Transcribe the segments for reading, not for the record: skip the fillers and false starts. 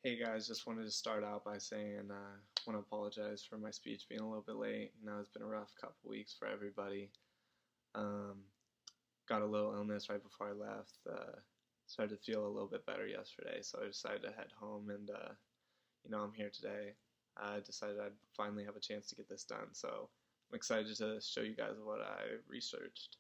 Hey guys, just wanted to start out by saying I want to apologize for my speech being a little bit late. It's been a rough couple weeks for everybody. Um, got a little illness right before I left. Started to feel a little bit better yesterday, so I decided to head home and, I'm here today. I decided I'd finally have a chance to get this done, so I'm excited to show you guys what I researched.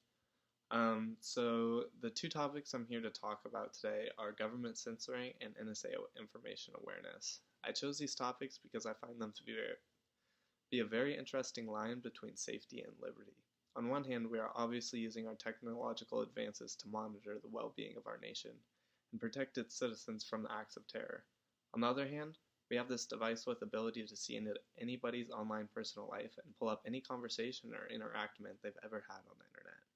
So the two topics I'm here to talk about today are government censoring and NSA information awareness. I chose these topics because I find them to be a very interesting line between safety and liberty. On one hand, we are obviously using our technological advances to monitor the well-being of our nation and protect its citizens from the acts of terror. On the other hand, we have this device with ability to see into anybody's online personal life and pull up any conversation or interaction they've ever had on the internet.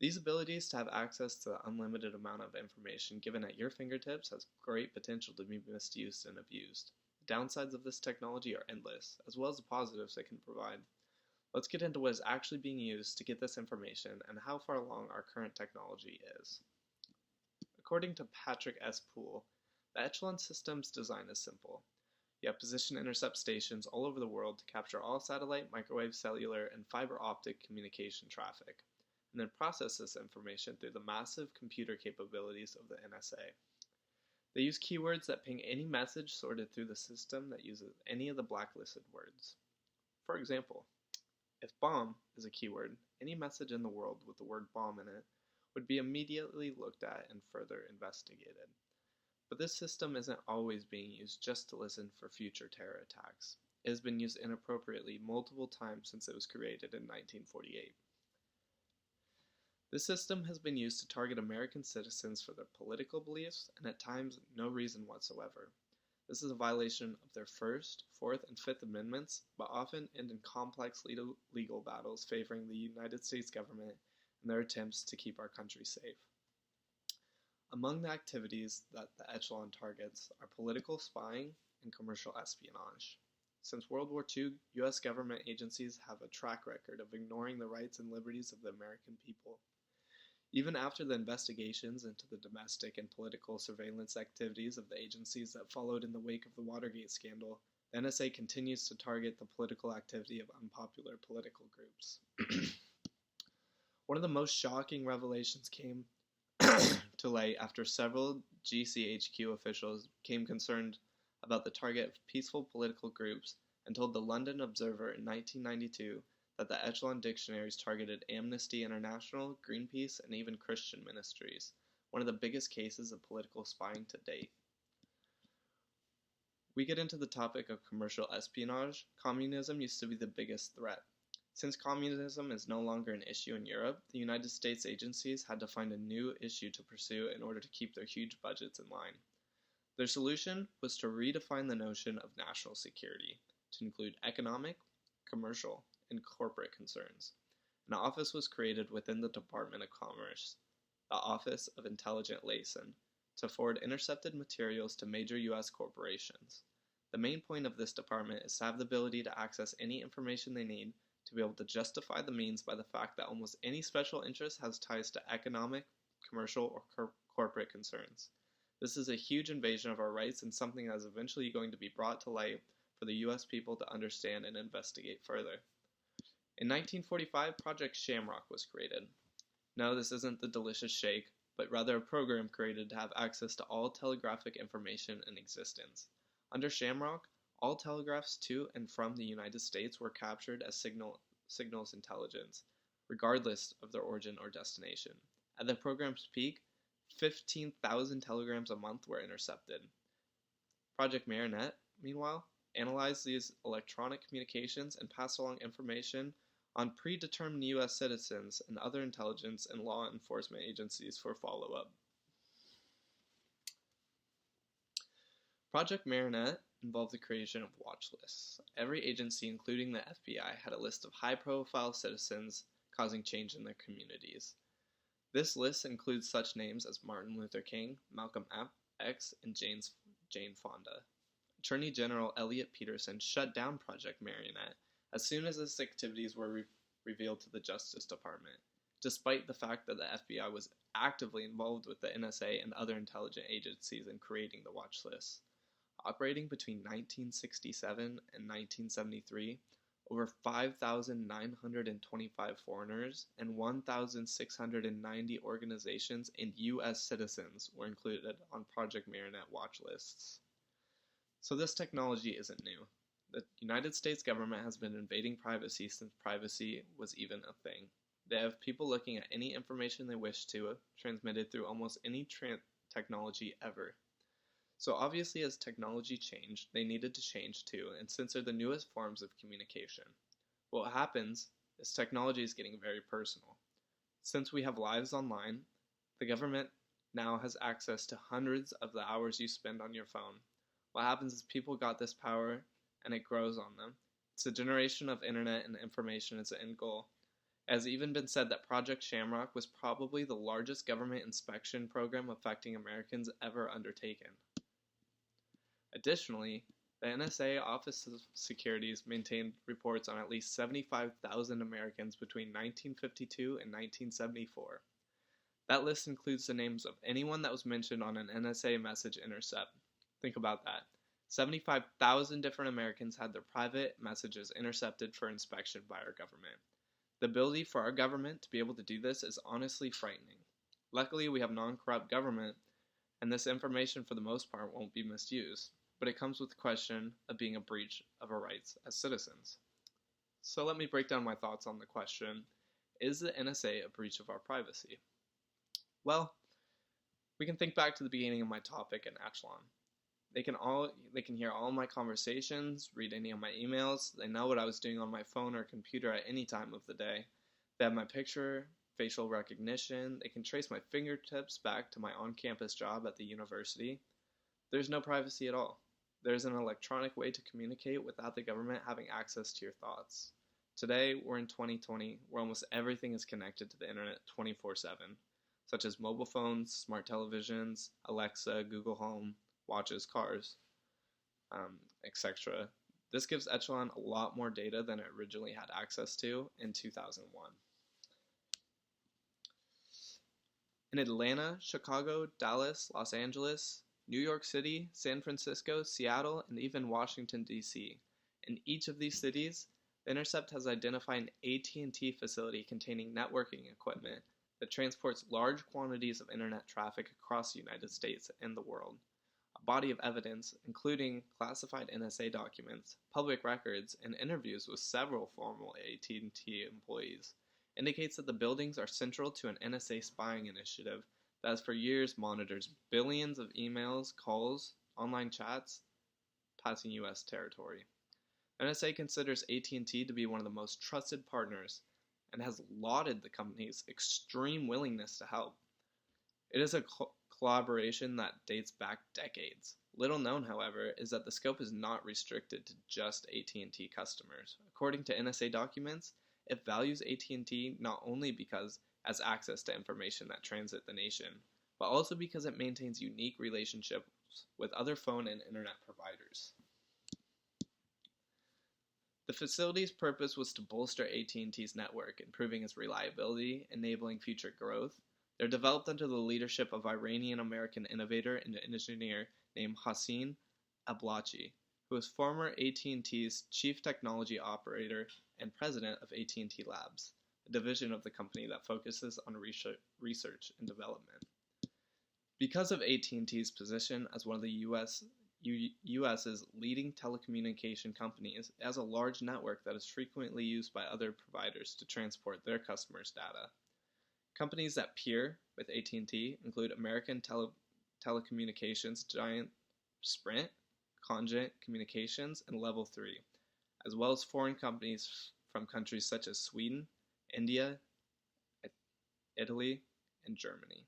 These abilities to have access to the unlimited amount of information given at your fingertips has great potential to be misused and abused. The downsides of this technology are endless, as well as the positives it can provide. Let's get into what is actually being used to get this information and how far along our current technology is. According to Patrick S. Poole, the ECHELON system's design is simple. You have position-intercept stations all over the world to capture all satellite, microwave, cellular, and fiber optic communication traffic, and then process this information through the massive computer capabilities of the NSA. They use keywords that ping any message sorted through the system that uses any of the blacklisted words. For example, if bomb is a keyword, any message in the world with the word bomb in it would be immediately looked at and further investigated. But this system isn't always being used just to listen for future terror attacks. It has been used inappropriately multiple times since it was created in 1948. This system has been used to target American citizens for their political beliefs and at times no reason whatsoever. This is a violation of their First, Fourth, and Fifth Amendments, but often end in complex legal battles favoring the United States government and their attempts to keep our country safe. Among the activities that the ECHELON targets are political spying and commercial espionage. Since World War II, U.S. government agencies have a track record of ignoring the rights and liberties of the American people. Even after the investigations into the domestic and political surveillance activities of the agencies that followed in the wake of the Watergate scandal, the NSA continues to target the political activity of unpopular political groups. One of the most shocking revelations came to light after several GCHQ officials became concerned about the target of peaceful political groups and told the London Observer in 1992 that the ECHELON dictionaries targeted Amnesty International, Greenpeace, and even Christian ministries, one of the biggest cases of political spying to date. We get into the topic of commercial espionage. Communism used to be the biggest threat. Since communism is no longer an issue in Europe, the United States agencies had to find a new issue to pursue in order to keep their huge budgets in line. Their solution was to redefine the notion of national security to include economic, commercial, and corporate concerns. An office was created within the Department of Commerce, the Office of Intelligent Liaison, to forward intercepted materials to major U.S. corporations. The main point of this department is to have the ability to access any information they need to be able to justify the means by the fact that almost any special interest has ties to economic, commercial, or corporate concerns. This is a huge invasion of our rights and something that is eventually going to be brought to light for the U.S. people to understand and investigate further. In 1945, Project Shamrock was created. No, this isn't the delicious shake, but rather a program created to have access to all telegraphic information in existence. Under Shamrock, all telegraphs to and from the United States were captured as signals intelligence, regardless of their origin or destination. At the program's peak, 15,000 telegrams a month were intercepted. Project Marionette, meanwhile, analyzed these electronic communications and passed along information on predetermined U.S. citizens and other intelligence and law enforcement agencies for follow-up. Project Marionette involved the creation of watch lists. Every agency, including the FBI, had a list of high-profile citizens causing change in their communities. This list includes such names as Martin Luther King, Malcolm X, and Jane Fonda. Attorney General Elliot Peterson shut down Project Marionette as soon as its activities were revealed to the Justice Department, despite the fact that the FBI was actively involved with the NSA and other intelligence agencies in creating the watch list. Operating between 1967 and 1973, over 5,925 foreigners and 1,690 organizations and U.S. citizens were included on Project Marionette watch lists. So this technology isn't new. The United States government has been invading privacy since privacy was even a thing. They have people looking at any information they wish to, transmitted through almost any technology ever. So obviously as technology changed, they needed to change too and censor the newest forms of communication. What happens is technology is getting very personal. Since we have lives online, the government now has access to hundreds of the hours you spend on your phone. What happens is people got this power and it grows on them. It's a generation of internet and information as the end goal. It has even been said that Project Shamrock was probably the largest government inspection program affecting Americans ever undertaken. Additionally, the NSA Office of Securities maintained reports on at least 75,000 Americans between 1952 and 1974. That list includes the names of anyone that was mentioned on an NSA message intercept. Think about that. 75,000 different Americans had their private messages intercepted for inspection by our government. The ability for our government to be able to do this is honestly frightening. Luckily, we have non-corrupt government, and this information for the most part won't be misused. But it comes with the question of being a breach of our rights as citizens. So let me break down my thoughts on the question, is the NSA a breach of our privacy? Well, we can think back to the beginning of my topic in ECHELON. They can hear all my conversations, read any of my emails, they know what I was doing on my phone or computer at any time of the day. They have my picture, facial recognition, they can trace my fingertips back to my on-campus job at the university. There's no privacy at all. There's an electronic way to communicate without the government having access to your thoughts. Today, we're in 2020, where almost everything is connected to the internet 24/7, such as mobile phones, smart televisions, Alexa, Google Home, watches, cars, etc. This gives ECHELON a lot more data than it originally had access to in 2001. In Atlanta, Chicago, Dallas, Los Angeles, New York City, San Francisco, Seattle, and even Washington, D.C. In each of these cities, the Intercept has identified an AT&T facility containing networking equipment that transports large quantities of internet traffic across the United States and the world. A body of evidence, including classified NSA documents, public records, and interviews with several former AT&T employees, indicates that the buildings are central to an NSA spying initiative that has for years monitors billions of emails, calls, online chats passing U.S. territory. NSA considers AT&T to be one of the most trusted partners and has lauded the company's extreme willingness to help. It is a collaboration that dates back decades. Little known, however, is that the scope is not restricted to just AT&T customers. According to NSA documents, it values AT&T not only because it has access to information that transit the nation, but also because it maintains unique relationships with other phone and internet providers. The facility's purpose was to bolster AT&T's network, improving its reliability, enabling future growth. They're developed under the leadership of Iranian-American innovator and engineer named Hossein Ablachi, who was former AT&T's chief technology operator and president of AT&T Labs, a division of the company that focuses on research and development. Because of AT&T's position as one of the US's leading telecommunication companies, it has a large network that is frequently used by other providers to transport their customers' data. Companies that peer with AT&T include American telecommunications giant Sprint, Cogent Communications, and Level 3, as well as foreign companies from countries such as Sweden, India, Italy, and Germany.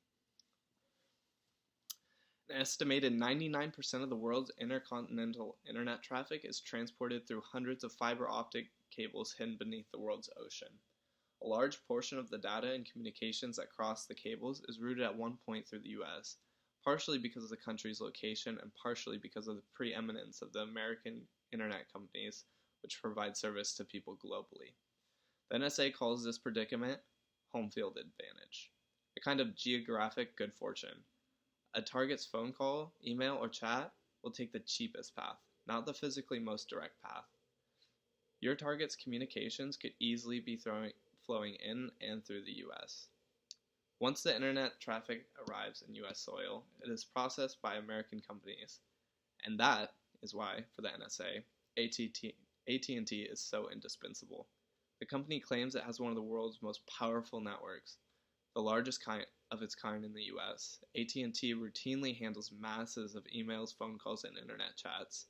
An estimated 99% of the world's intercontinental internet traffic is transported through hundreds of fiber optic cables hidden beneath the world's ocean. A large portion of the data and communications that cross the cables is routed at one point through the U.S., partially because of the country's location and partially because of the preeminence of the American internet companies which provide service to people globally. The NSA calls this predicament home field advantage, a kind of geographic good fortune. A target's phone call, email, or chat will take the cheapest path, not the physically most direct path. Your target's communications could easily be flowing in and through the US. Once the internet traffic arrives in US soil, it is processed by American companies. And that is why, for the NSA, AT&T is so indispensable. The company claims it has one of the world's most powerful networks, the largest of its kind in the US. AT&T routinely handles masses of emails, phone calls, and internet chats.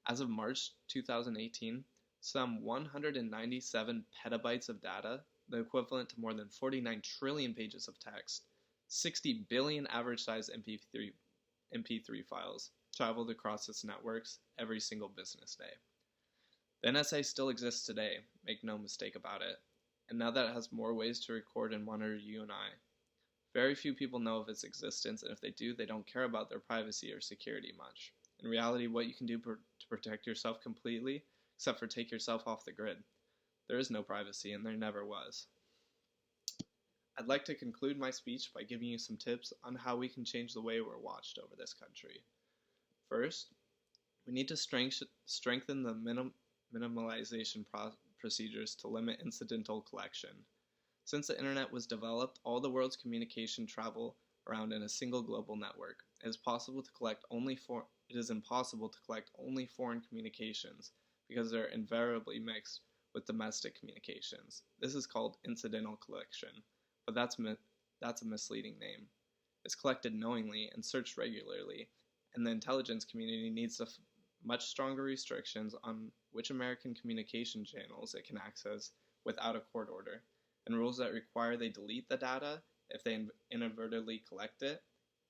As of March 2018, some 197 petabytes of data, the equivalent to more than 49 trillion pages of text, 60 billion average-sized MP3 files, traveled across its networks every single business day. The NSA still exists today, make no mistake about it, and now that it has more ways to record and monitor you and I. Very few people know of its existence, and if they do, they don't care about their privacy or security much. In reality, what you can do to protect yourself completely, except for take yourself off the grid. There is no privacy, and there never was. I'd like to conclude my speech by giving you some tips on how we can change the way we're watched over this country. First, we need to strengthen the minimalization procedures to limit incidental collection. Since the internet was developed, all the world's communication travel around in a single global network. It is impossible to collect only foreign communications because they're invariably mixed with domestic communications. This is called incidental collection, but that's a misleading name. It's collected knowingly and searched regularly, and the intelligence community needs much stronger restrictions on which American communication channels it can access without a court order, and rules that require they delete the data if they inadvertently collect it.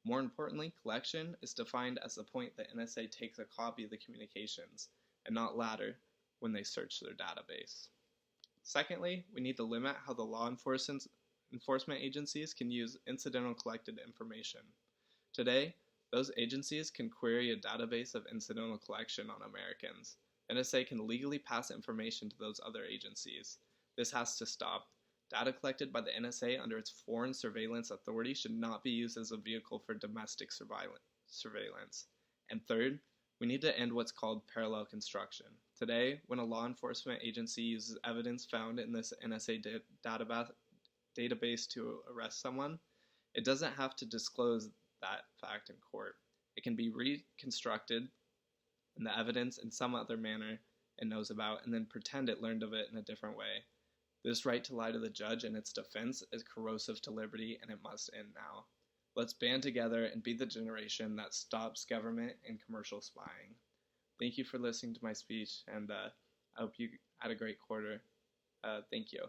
More importantly, collection is defined as the point that NSA takes a copy of the communications, and not later when they search their database. Secondly, we need to limit how the law enforcement agencies can use incidental collected information. Today, those agencies can query a database of incidental collection on Americans. NSA can legally pass information to those other agencies. This has to stop. Data collected by the NSA under its Foreign Surveillance Authority should not be used as a vehicle for domestic surveillance. And third, we need to end what's called parallel construction. Today, when a law enforcement agency uses evidence found in this NSA database to arrest someone, it doesn't have to disclose that fact in court. It can be reconstructed in the evidence in some other manner it knows about and then pretend it learned of it in a different way. This right to lie to the judge in its defense is corrosive to liberty, and it must end now. Let's band together and be the generation that stops government and commercial spying. Thank you for listening to my speech, and I hope you had a great quarter. Thank you.